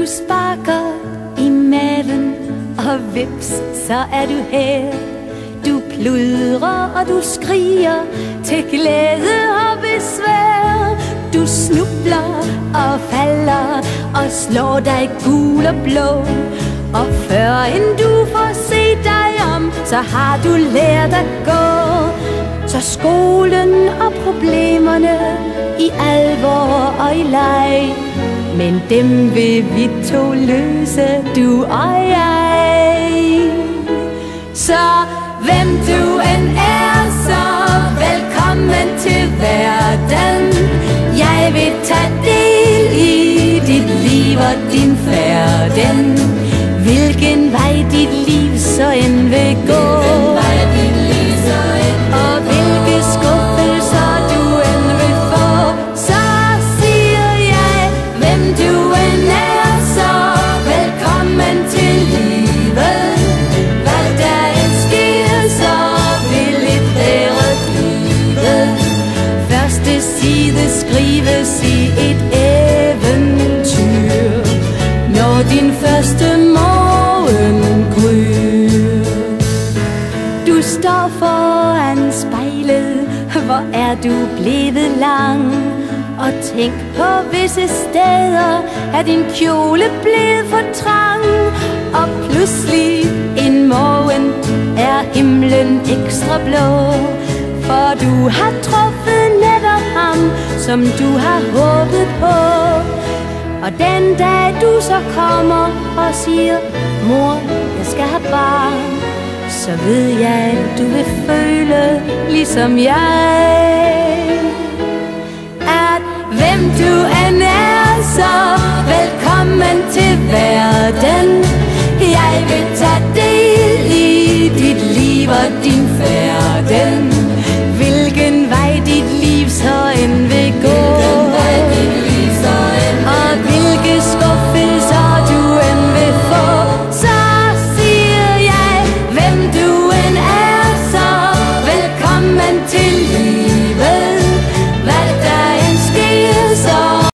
sparker i maven, og vips, så er du her. Du pludrer og du skriger til glæde og besvær. Du snubler og falder og slår dig gul og blå. Og før end du får set dig om, så har du lært at gå. Så skolen og problemerne i alvor og i leg, men dem vil vi to løse, du og jeg. Så hvem du end er, så velkommen til verden. Jeg vil tage del i dit liv og din færden. Hvilken vej dit liv så end vil gå, og hvilke skuffelser du end vil få, så siger jeg, hvem du end er, så velkommen til livet. Hvad der end sker, så vil et ære blive. Første side skrives i et eventyr, når din første morgen gryr. Du står foran spejlet, hvor er du blevet lang. Og tænk på visse steder, er din kjole blevet for trang. Og pludselig en morgen er himlen ekstra blå, for du har truffet netop ham, som du har håbet på. Og den dag du så kommer og siger, mor, jeg skal have barn, så ved jeg, du vil føle ligesom jeg.